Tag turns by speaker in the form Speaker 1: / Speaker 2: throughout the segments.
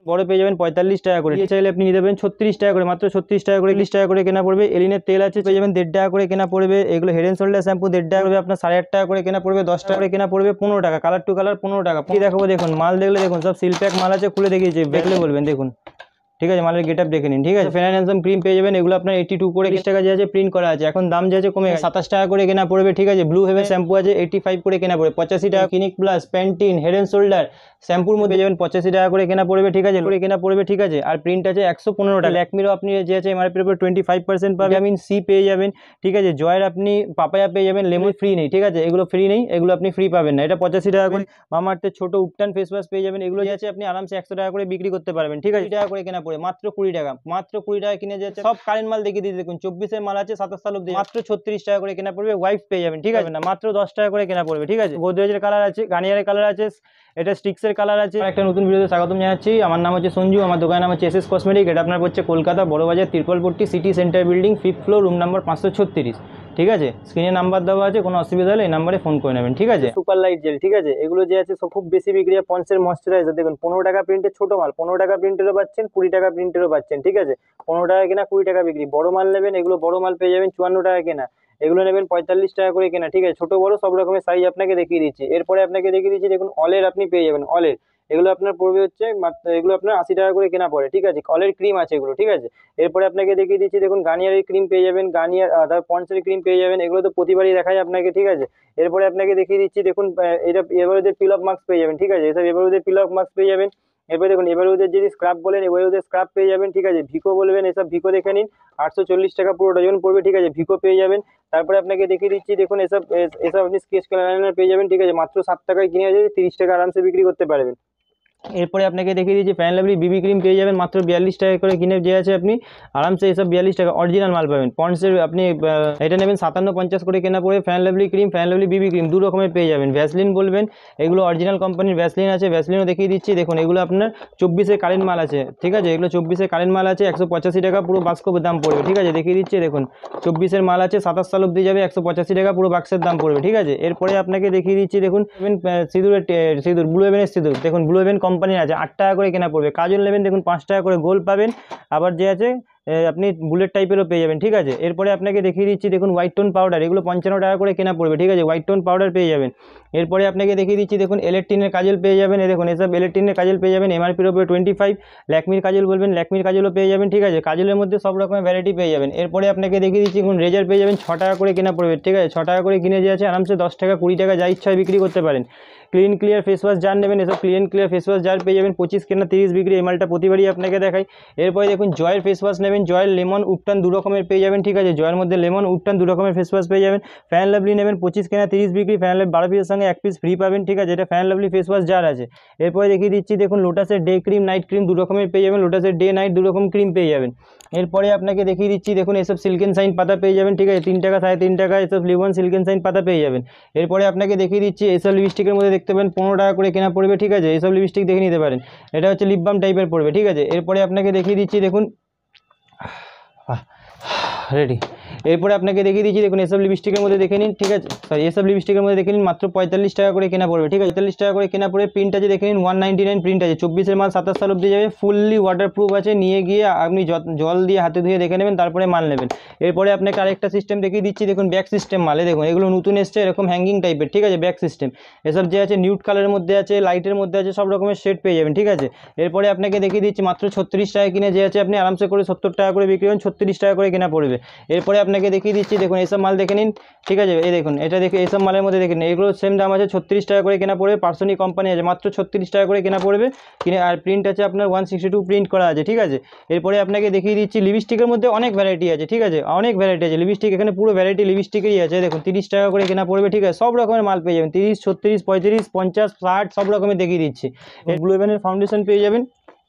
Speaker 1: বড় পেয়ে যাবেন 45 টাকা করে, দিয়ে চাইলে আপনি নিতে পারেন 36 টাকা করে, মাত্র 36 টাকা করে, 30 টাকা করে কেনা পড়বে। এলিনের তেল আছে পেয়ে যাবেন 1.5 টাকা করে কেনা পড়বে। এগুলো হেড এন্ড শোল্ডার শ্যাম্পু 1.5 টাকা করে আপনার 8.5 টাকা করে কেনা পড়বে, 10 টাকা করে কেনা পড়বে, 15 টাকা, কালার টু কালার 15 টাকা। কি দেখাবো দেখুন, মাল দেখলে দেখুন সব সিল প্যাক মাল আছে, খুলে দেখিয়েছি, দেখলে বলবেন দেখুন, ঠিক আছে, মালের গেট আপ দেখে নিন। ঠিক আছে, ফেনাইল হ্যান্ডসাম ক্রিম পেয়ে যাবেন, এগুলো আপনার 82 করে 30 টাকা যে আছে প্রিন্ট করা আছে, এখন দাম যে আছে কমে গেছে, 27 টাকা করে কেনা পড়বে। ঠিক আছে, ব্লু হেভেন শ্যাম্পু আছে 85 করে কেনা পড়বে, 85 টাকা। Clinic Plus, Pantene, Head and Shoulder শ্যাম্পুর মধ্যে যাবেন 85 টাকা করে কেনা পড়বে। ঠিক আছে, করে কেনা পড়বে। ঠিক আছে, আর প্রিন্ট আছে 115 টাকা। ল্যাকমিরও আপনি যে আছে এমআরপির উপর 25% পাবেন। ভিটামিন সি পেয়ে যাবেন। ঠিক আছে, জয়ের আপনি পাপায়া পেয়ে যাবেন, লেমন ফ্রি নেই। ঠিক আছে, এগুলো ফ্রি নেই, এগুলো আপনি ফ্রি পাবেন না, এটা 85 টাকা করে। মামাআর্থের ছোট উপটান ফেস ওয়াশ পেয়ে যাবেন, এগুলো যে আছে আপনি আরামসে 100 টাকা করে বিক্রি করতে পারবেন। ঠিক আছে, 20 টাকা করে কেনা পড়ে, মাত্র 20 টাকা, মাত্র 20 টাকা কিনে যাচ্ছে। সব কারেন্ট মাল দেখিয়ে দিয়েছি দেখুন, 24 এর মাল আছে 27 সাল অব্দি, মাত্র 36 টাকা করে কেনা পড়বে। ওয়াইফ পেয়ে যাবেন, ঠিক আছে না, মাত্র 10 টাকা করে কেনা পড়বে। ঠিক আছে, গোদরেজের কালার আছে, গার্নিয়ারের কালার আছে, এটা স্টিক্সের কালার আছে। একটা নতুন ভিডিওতে স্বাগতম জানাচ্ছি। আমার নাম হচ্ছে সঞ্জু, আমার দোকানের নাম হচ্ছে এসএস কসমেটিক। এটা আপনার হচ্ছে Kolkata Burrabazar Tirpalpatti city centre building, 5th floor, room number 536। ঠিক আছে, স্ক্রিনে নাম্বার দেওয়া আছে, কোনো অসুবিধা হলে এই নাম্বারে ফোন করে নেবেন। ঠিক আছে, সুপার লাইট জেল, ঠিক আছে, এগুলো যে আছে সব খুব বেশি বিক্রি হয়। পন্সের ময়শ্চারাইজার দেখুন, 15 টাকা প্রিন্টের ছোট মাল, 15 টাকা প্রিন্টেরও পাচ্ছেন, 20 টাকা প্রিন্টেরও পাচ্ছেন। ঠিক আছে, 15 টাকা কেনা, 20 টাকা বিক্রি। বড় মাল নেবেন, এগুলো বড় মাল পেয়ে যাবেন 54 টাকা কেনা, এগুলো নেবেন 45 টাকা করে কেনা। ঠিক আছে, ছোট বড় সব রকমের সাইজ আপনাকে দেখিয়ে দিচ্ছি। এরপরে আপনাকে দেখিয়ে দিচ্ছি দেখুন, অলের আপনি পেয়ে যাবেন, অলের এগুলো আপনার পড়বে হচ্ছে এগুলো আপনার 80 টাকা করে কেনা পড়ে। ঠিক আছে, অলের ক্রিম আছে এগুলো। ঠিক আছে, এরপরে আপনাকে দেখিয়ে দিচ্ছি দেখুন, গার্নিয়ারের ক্রিম পেয়ে যাবেন, গার্নিয়ার পন্ডসের ক্রিম পেয়ে যাবেন, এগুলো তো প্রতিবারই দেখায় আপনাকে। ঠিক আছে, এরপরে আপনাকে দেখিয়ে দিচ্ছি দেখুন, এটা এভারেজের পিল অফ মাস্ক পেয়ে যাবেন। ঠিক আছে, এসব এভারেজের পিল অফ মাস্ক পেয়ে যাবেন। এরপরে দেখুন, এভারেজের যদি স্ক্রাব বলেন, এভারেজের স্ক্রাব পেয়ে যাবেন। ঠিক আছে, ভিকো বলবেন, এসব ভিকো দেখে নিন, 840 টাকা পুরো ডজন পড়বে। ঠিক আছে, ভিকো পেয়ে যাবেন। তারপরে আপনাকে দেখিয়ে দিচ্ছি দেখুন, এসব এসব আপনি স্কেচ কালার পেয়ে যাবেন। ঠিক আছে, মাত্র 7 টাকায় কিনে আছে, 30 টাকা আরামসে বিক্রি করতে পারবেন। এরপরে আপনাকে দেখিয়ে দিচ্ছি ফ্যান লাভলি বিবি ক্রিম পেয়ে যাবেন, মাত্র 42 টাকা করে কিনে যে আছে আপনি আরামসে এসব 42 টাকা অরিজিনাল মাল পাবেন। পন্ডসের আপনি এটা নেবেন 57-50 করে কেনা পড়ে। Fan lovely cream, fan lovely বিবি ক্রিম দু রকমের পেয়ে যাবেন। ভ্যাসলিন বলবেন, এগুলো অরিজিনাল কোম্পানির ভ্যাসলিন আছে, ভ্যাসলিনও দেখিয়ে দিচ্ছি দেখুন, এগুলো আপনার 24-এর কারেন্ট মাল আছে। ঠিক আছে, এগুলো 24-এর কারেন্ট মাল আছে, 185 টাকা পুরো বাক্স দাম পড়বে। ঠিক আছে, দেখিয়ে দিচ্ছি দেখুন, 24-এর মাল আছে, 27 সাল অব্দি যাবে, 185 টাকা পুরো বাক্সের দাম পড়বে। ঠিক আছে, এরপরে আপনাকে দেখিয়ে দিচ্ছি দেখুন, সিঁদুরের সিঁদুর, ব্লু হেভেনের সিঁদুর দেখুন, ব্লু হেভেন কোম্পানির আছে, 8 টাকা করে কেনা পড়বে। কাজল নেবেন দেখুন, 5 টাকা করে, গোল পাবেন, আবার যে আছে আপনি বুলেট টাইপেরও পেয়ে যাবেন। ঠিক আছে, এরপরে আপনাকে দেখিয়ে দিচ্ছি দেখুন, হোয়াইট টোন পাউডার, এগুলো 55 টাকা করে কেনা পড়বে। ঠিক আছে, হোয়াইট টোন পাউডার পেয়ে যাবেন। এরপরে আপনাকে দেখিয়ে দিচ্ছি দেখুন, ইলেকট্রিনের কাজল পেয়ে যাবেন, এই দেখুন এসব ইলেকট্রিনের কাজল পেয়ে যাবেন, এমআরপির উপরে 25। ল্যাকমির কাজল বলবেন, ল্যাকমির কাজলও পেয়ে যাবেন। ঠিক আছে, কাজলের মধ্যে সব রকমের ভ্যারাইটি পেয়ে যাবেন। এরপরে আপনাকে দেখিয়ে দিচ্ছি দেখুন, রেজার পেয়ে যাবেন, 6 টাকা করে কেনা পড়বে। ঠিক আছে, 6 টাকা করে কিনে যে আছে আরামসে 10 টাকা 20 টাকা যা ইচ্ছা বিক্রি করতে পারেন। Clean Clear face wash jar নেবেন, এসব Clean Clear face wash jar পেয়ে যাবেন, 25 কেনা 30 বিক্রি, এই মালটা প্রতিবারই আপনাকে দেখাই। এরপরে দেখুন, জয়ের ফেস ওয়াশ নেবেন, জয়ের লেমন উপটান দু রকমের পেয়ে যাবেন। ঠিক আছে, জয়ের মধ্যে লেমন উপটান দু রকমের ফেস ওয়াশ পেয়ে যাবেন। ফ্যান লাভলি নেবেন, 25 কেনা 30 বিক্রি, ফ্যান লাভলি 12 পিসের সঙ্গে 1 পিস ফ্রি পাবেন। ঠিক আছে, এটা Fair and Lovely face wash jar আছে। এরপরে দেখিয়ে দিচ্ছি দেখুন, লোটাসের ডে ক্রিম, নাইট ক্রিম দু রকমের পেয়ে যাবেন, লোটাসের ডে নাইট দু রকম ক্রিম পেয়ে যাবেন। এরপরে আপনাকে দেখিয়ে দিচ্ছি দেখুন, এসব সিল্কেন সাইন পাতা পেয়ে যাবেন। ঠিক আছে, 3 টাকা 3.5 টাকা এসব লিভন সিল্কেন সাইন পাতা পেয়ে যাবেন। এরপরে আপনাকে দেখিয়ে দিচ্ছি, এসব লিপস্টিকের মধ্যে দেখতে পাবেন 15 টাকা করে কেনা পড়বে। ঠিক আছে, এইসব লিপস্টিক দেখে নিতে পারেন, এটা হচ্ছে লিপ বাম টাইপের পড়বে। ঠিক আছে, এরপরে আপনাকে দেখিয়ে দিচ্ছি দেখুন, রেডি। এরপরে আপনাকে দেখিয়ে দিচ্ছি দেখুন, এসব লিপস্টিকের মধ্যে দেখে নিন। ঠিক আছে, সরি, এসব লিপস্টিকের মধ্যে দেখে নিন, মাত্র 45 টাকা করে কেনা পড়বে। ঠিক আছে, 45 টাকা করে কেনা পড়ে। প্রিন্ট আছে দেখে নিন, 199 প্রিন্ট আছে, 24-এর মাল 27 সাল অব্দি যাবে, ফুললি ওয়াটারপ্রুফ আছে। নিয়ে গিয়ে আপনি জল দিয়ে হাতে ধুয়ে দেখে নেবেন, তারপরে মাল নেবেন। এরপরে আপনাকে আরেকটা সিস্টেম দেখিয়ে দিচ্ছি দেখুন, ব্যাক সিস্টেম মালে দেখুন, এগুলো নতুন এসছে, এরকম হ্যাঙ্গিং টাইপের। ঠিক আছে, ব্যাক সিস্টেম এসব যে আছে নিউড কালারের মধ্যে আছে, লাইটের মধ্যে আছে, সব রকমের শেড পেয়ে যাবেন। ঠিক আছে, এরপরে আপনাকে দেখিয়ে দিচ্ছি মাত্র 36 টাকা কিনে যে আছে আপনি আরামসে করে 70 টাকা করে বিক্রি হন, 36 টাকা করে কেনা পড়বে। এরপরে আপনাকে দেখিয়ে দিচ্ছি দেখুন, এইসব মাল দেখে নিন। ঠিক আছে, এই দেখুন, এটা দেখে এইসব মালের মধ্যে দেখে নিন, এগুলো সেম দাম আছে, 36 টাকা করে কেনা পড়বে। পার্সোনি কোম্পানি আছে, মাত্র 36 টাকা করে কেনা পড়বে কিনে। আর প্রিন্ট আছে আপনার 162 প্রিন্ট করা আছে। ঠিক আছে, এরপরে আপনাকে দেখিয়ে দিচ্ছি লিপস্টিকের মধ্যে অনেক ভ্যারাইটি আছে। ঠিক আছে, অনেক ভ্যারাইটি আছে লিপস্টিক, এখানে পুরো ভ্যারাইটি লিপস্টিকেরই আছে। দেখুন 30 টাকা করে কেনা পড়বে। ঠিক আছে, সব রকমের মাল পেয়ে যাবেন, 30, 36, 35, 50, 60 সব রকমের দেখিয়ে দিচ্ছি। এই ব্লু হেভেনের ফাউন্ডেশন পেয়ে যাবেন,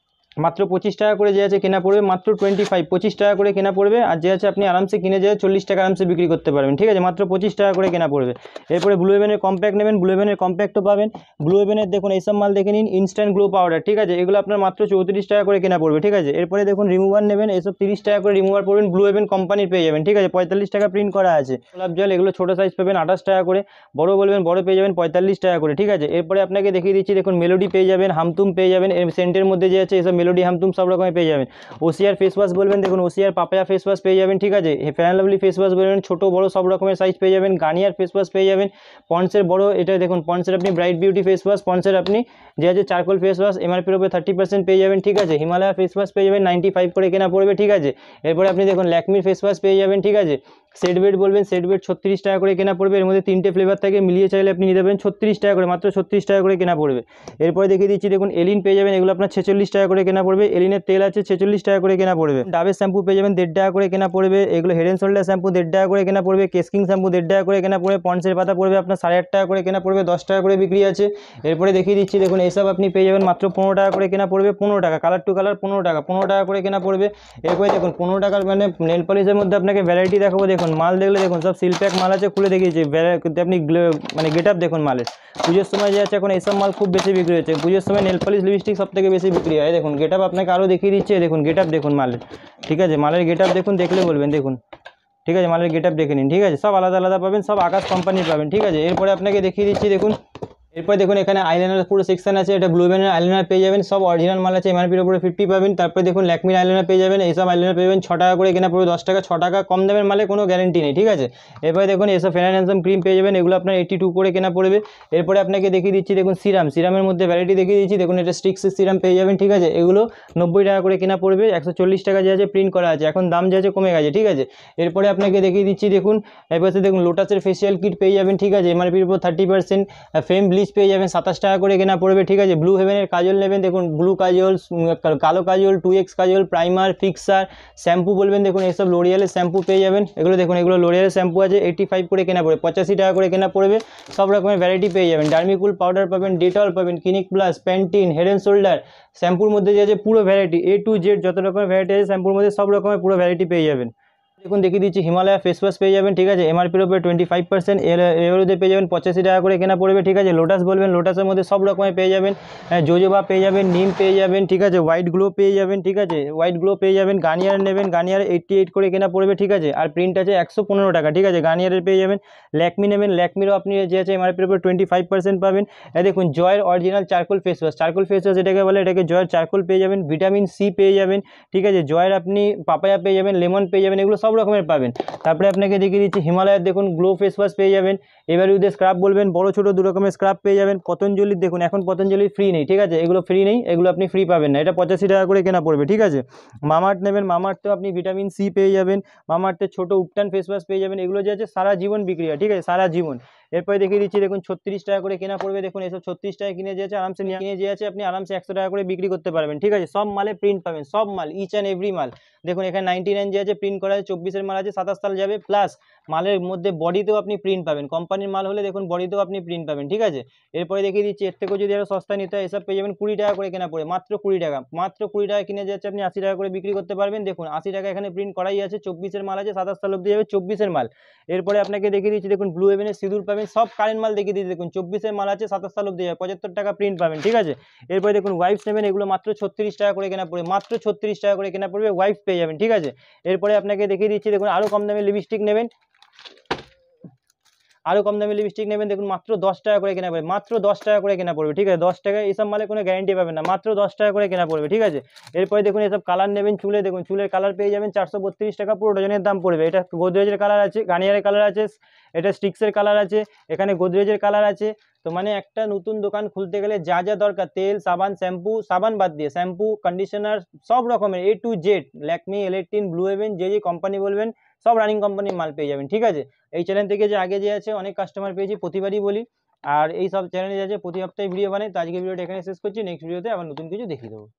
Speaker 1: মাত্র 25 টাকা করে যে আছে কেনা পড়বে, মাত্র 25 টাকা করে কেনা পড়বে। আর যে আছে আপনি আরামসে কিনে যায় 40 টাকা আরামসে বিক্রি করতে পারবেন। ঠিক আছে, মাত্র 25 টাকা করে কেনা পড়বে। এরপরে ব্লু হেভেনের কম্প্যাক্ট নেবেন, ব্লু হেভেনের কম্প্যাক্টও পাবেন। ব্লু হেভেনের দেখুন এইসব মাল দেখে নিন, ইনস্ট্যান্ট গ্লো পাউডার। ঠিক আছে, এগুলো আপনার মাত্র 34 টাকা করে কেনা পড়বে। ঠিক আছে, এরপরে দেখুন রিমুভার নেবেন, এসব 30 টাকা করে রিমুভার পড়বেন, ব্লু হেভেন কোম্পানির পেয়ে যাবেন। ঠিক আছে, 45 টাকা প্রিন্ট করা আছে। গোলাপ জল, এগুলো ছোটো সাইজ পাবেন 28 টাকা করে, বড় বলবেন বড় পেয়ে যাবেন 45 টাকা করে। ঠিক আছে, এরপরে আপনাকে দেখিয়ে দিচ্ছি দেখুন, মেলোডি পেয়ে যাবেন, হামতুম পেয়ে যাবেন, এর সেন্টের মধ্যে যে আছে এসব মেলোডি হামতুম সব রকমের পেয়ে যাবেন। ওসিআর ফেস ওয়াশ বলবেন, দেখুন ওসিআর পাপায়া ফেস ওয়াশ পেয়ে যাবেন, ঠিক আছে। Fair and lovely face wash বলবেন, ছোটো বড়ো সব রকমের সাইজ পেয়ে যাবেন। গার্নিয়ার ফেস ওয়াশ পেয়ে যাবেন, পন্ডসের বড়ো, এটা দেখুন পন্ডসের আপনি ব্রাইট বিউটি ফেস ওয়াশ, পন্ডসের আপনি যে আছে চারকোল ফেস ওয়াশ এমআরপির উপরে 30% পেয়ে যাবেন, ঠিক আছে। হিমালয়া ফেস ওয়াশ পেয়ে যাবেন 95 করে কেনা পড়বে, ঠিক আছে। এরপরে আপনি দেখুন ল্যাকমির ফেস ওয়াশ পেয়ে যাবেন, ঠিক আছে। সেট ওয়েট বলবেন, সেট ওয়েট 36 টাকা করে কেনা পড়বে। এর মধ্যে 3টে ফ্লেভার থাকে, মিলিয়ে চাইলে আপনি নিতে পারেন 36 টাকা করে, মাত্র 36 টাকা করে কেনা পড়বে। এরপরে দেখিয়ে দিচ্ছি দেখুন এলিন পেয়ে যাবেন, এগুলো আপনার 46 টাকা করে কেনা পড়বে। এলিনের তেল আছে 46 টাকা করে কেনা পড়বে। ডাবের শ্যাম্পু পেয়ে যাবেন 1.5 টাকা করে কেনা পড়বে। এগুলো হেড অ্যান্ড শোল্ডার শ্যাম্পু 1.5 টাকা করে কেনা পড়বে। কেসকিং শ্যাম্পু 1.5 টাকা করে কেনা পড়বে। পন্ডসের পাতা পড়বে আপনার 8.5 টাকা করে কেনা পড়বে, 10 টাকা করে বিক্রি আছে। এরপরে দেখিয়ে দিচ্ছি দেখুন এইসব আপনি পেয়ে যাবেন মাত্র 15 টাকা করে কেনা পড়বে, 15 টাকা, কালার টু কালার 15 টাকা, 15 টাকা করে কেনা পড়বে। এরপরে দেখুন 15 টাকার মানে নেল পলিশের মধ্যে আপনাকে ভ্যারাইটি দেখাবো, দেখুন মাল দেখলে দেখুন সব সিল প্যাক মাল আছে, খুলে দেখিয়েছি আপনি মানে গেট আপ দেখুন মালের। পুজোর সময় যে আছে এখন এইসব মাল খুব বেশি বিক্রি হচ্ছে, পুজোর সময় নেল পলিশ লিপস্টিক সব থেকে বেশি বিক্রি হয়। দেখুন গেট আপ আপনাকে আরও দেখিয়ে দিচ্ছে, দেখুন গেট আপ দেখুন মালের, ঠিক আছে। মালের গেট আপ দেখুন, দেখলে বলবেন, দেখুন ঠিক আছে, মালের গেট আপ দেখে নিন, ঠিক আছে। সব আলাদা আলাদা পাবেন, সব আকাশ কোম্পানির পাবেন, ঠিক আছে। এরপরে আপনাকে দেখিয়ে দিচ্ছি দেখুন, এরপর দেখুন এখানে আইলাইনার পুরো সেকশন আছে, এটা ব্লু ব্যানের আইলাইনার পেয়ে যাবেন, সব অরিজিনাল মাল আছে, এমআরপির উপরে 50 পাবেন। তারপরে দেখুন ল্যাকমির আইলাইনার পেয়ে যাবেন, এইসব আইলাইনার পেয়ে যাবেন 6 টাকা করে কেনা পড়বে, 10 টাকা, 6 টাকা, কম দামের মালে কোনো গ্যারেন্টি নেই, ঠিক আছে। এরপরে দেখুন এসব ফেয়ার অ্যান্ড হ্যান্ডসাম ক্রিম পেয়ে যাবেন, এগুলো আপনার 82 করে কেনা পড়বে। এরপরে আপনাকে দেখিয়ে দিচ্ছি দেখুন সিরামের মধ্যে ভ্যারাইটি দেখিয়ে দিচ্ছি, দেখুন এটা স্টিক্সের সিরাম পেয়ে যাবেন, ঠিক আছে। এগুলো 90 টাকা করে কেনা পড়বে, 140 টাকা যে আছে প্রিন্ট করা আছে, এখন দাম যে আছে কমে গেছে, ঠিক আছে। এরপরে আপনাকে দেখিয়ে দিচ্ছি দেখুন এরপরে দেখুন লোটাসের ফেসিয়াল কিট পেয়ে যাবেন, ঠিক আছে, এমআরপির উপর 30%। ফেম ব্লিচ পেয়ে যাবেন 27 টাকা করে কেনা পড়বে, ঠিক আছে। ব্লু হেভেনের কাজল নেবেন, দেখুন ব্লু কাজল, কালো কাজল, 2x কাজল, প্রাইমার, ফিক্সার, শ্যাম্পু বলবেন, দেখুন এইসব লোরিয়ালের শ্যাম্পু পেয়ে যাবেন, এগুলো দেখুন এগুলো লোরিয়ালের শ্যাম্পু আছে 85 করে কেনা পড়বে, 85 টাকা করে কেনা পড়বে। সব রকমের ভ্যারাইটি পেয়ে যাবেন, ডার্মিকুল পাউডার পাবেন, ডেটল পাবেন, clinic Plus, Pantene, head and shoulder শ্যাম্পুর মধ্যে যে আছে পুরো ভ্যারাইটি A to Z যত রকমের ভ্যারাইটি আছে শ্যাম্পুর মধ্যে সব রকমের পুরো ভ্যারাইটি পেয়ে যাবেন। দেখুন দেখিয়ে দিচ্ছি হিমালয়া ফেস ওয়াশ পেয়ে যাবেন, ঠিক আছে, এমআরপির উপরে 25%, এর পেয়ে যাবেন 85 টাকা করে কেনা পড়বে, ঠিক আছে। লোটাস বলবেন, লোটাসের মধ্যে সব রকমের পেয়ে যাবেন, জোজোবা পেয়ে যাবেন, নিম পেয়ে যাবেন, ঠিক আছে, হোয়াইট গ্লো পেয়ে যাবেন, ঠিক আছে, হোয়াইট গ্লো পেয়ে যাবেন। গার্নিয়ার নেবেন, গার্নিয়ার 88 করে কেনা পড়বে, ঠিক আছে, আর প্রিন্ট আছে 115 টাকা, ঠিক আছে, গার্নিয়ারের পেয়ে যাবেন। ল্যাকমি নেবেন, ল্যাকমিরও আপনি যে আছে এমআরপির উপরে 25% পাবেন। দেখুন জয়ের original charcoal face wash, charcoal face wash এটাকে বলে, এটাকে জয়ের চারকোল পেয়ে যাবেন, ভিটামিন সি পেয়ে যাবেন, ঠিক আছে, জয়ের আপনি পাপায়া পেয়ে যাবেন, লেমন পেয়ে যাবেন, এগুলো সব রকমের পাবেন। তারপরে আপনাকে দেখিয়ে দিচ্ছি হিমালয়ের দেখুন গ্লো ফেস ওয়াশ পেয়ে যাবেন। এবার ইউদের স্ক্রাব বলবেন, বড় ছোটো দু রকমের স্ক্রাব পেয়ে যাবেন। পতঞ্জলির দেখুন এখন পতঞ্জলি ফ্রি নেই, ঠিক আছে, এগুলো ফ্রি নেই, এগুলো আপনি ফ্রি পাবেন না, এটা 85 টাকা করে কেনা পড়বে, ঠিক আছে। মামাআর্থ নেবেন, মামাআর্থেও আপনি ভিটামিন সি পেয়ে যাবেন, মামাআর্থের ছোটো উপটান ফেস ওয়াশ পেয়ে যাবেন, এগুলো যে আছে সারা জীবন বিক্রি হয়, ঠিক আছে, সারা জীবন। এরপরে দেখিয়ে দিচ্ছি দেখুন 36 টাকা করে কেনা পড়বে, দেখুন এসব 36 টাকা কিনে যে আছে আরামসে কিনে যে আছে আপনি আরামসে 100 টাকা করে বিক্রি করতে পারবেন, ঠিক আছে। সব মালে প্রিন্ট পাবেন, সব মাল, ইচ অ্যান্ড এভরি মাল। দেখুন এখানে 99 যে আছে প্রিন্ট করা আছে, 24-এর মাল আছে, 27 সাল যাবে, প্লাস মালের মধ্যে বডিতেও আপনি প্রিন্ট পাবেন, কোম্পানির মাল হলে দেখুন বডিতেও আপনি প্রিন্ট পাবেন, ঠিক আছে। এরপরে দেখিয়ে দিচ্ছি এর থেকেও যদি আরও সস্তা নিতে হয় এসব পেয়ে যাবেন 20 টাকা করে কেনা পড়ে, মাত্র 20 টাকা, মাত্র 20 টাকা কিনে যাচ্ছে আপনি 80 টাকা করে বিক্রি করতে পারবেন। দেখুন 80 টাকা এখানে প্রিন্ট করাই আছে, 24-এর মাল আছে, 27 সাল অব্দি যাবে, 24-এর মাল। এরপরে আপনাকে দেখিয়ে দিচ্ছি দেখুন ব্লু হেভেনের সিঁদুর পাবেন, সব কারেন্ট মাল দেখিয়ে দিচ্ছি, দেখুন 24-এর মাল আছে, 27 সাল অব্দি যাবে, 75 টাকা প্রিন্ট পাবেন, ঠিক আছে। এরপরে দেখুন ওয়াইফস নেবেন, এগুলো মাত্র 36 টাকা করে কেনা পড়বে, মাত্র 36 টাকা করে কেনা পড়বে, ওয়াইফ পেয়ে যাবেন, ঠিক আছে। এরপরে আপনাকে দেখিয়ে দিচ্ছি দেখুন আরও কম দামে লিপস্টিক নেবেন, আরও কম দামে লিপস্টিক নেবেন, দেখুন মাত্র 10 টাকা করে কেনা পড়বে, মাত্র 10 টাকা করে কেনা পড়বে, ঠিক আছে। 10 টাকায় এইসব মালে কোনো গ্যারেন্টি পাবেন না, মাত্র 10 টাকা করে কেনা পড়বে, ঠিক আছে। এরপরে দেখুন এসব কালার নেবেন চুলে, দেখুন চুলের কালার পেয়ে যাবেন 432 টাকা পুরো ডজনের দাম পড়বে। এটা গোদরেজের কালার আছে, গার্নিয়ারের কালার আছে, এটা স্টিক্সের কালার আছে, এখানে গোদরেজের কালার আছে। তো মানে একটা নতুন দোকান খুলতে গেলে যা যা দরকার, তেল, সাবান, শ্যাম্পু, সাবান বাদ দিয়ে শ্যাম্পু, কন্ডিশনার, সব রকমের A to Z, ল্যাকমি, এলেকট্রিন, ব্লু হেভেন, যে কোম্পানি বলবেন সব রানিং কোম্পানির মাল পেয়ে যাবেন, ঠিক আছে। এই চ্যানেল থেকে যে আগে যে আছে অনেক কাস্টমার পেয়েছি, প্রতিবারই বলি, আর এই সব চ্যানেলে যে আছে প্রতি সপ্তাহে ভিডিও বানাই। তো আজকে ভিডিওটা এখানে শেষ করছি, নেক্সট ভিডিওতে আবার নতুন কিছু দেখিয়ে দেবো।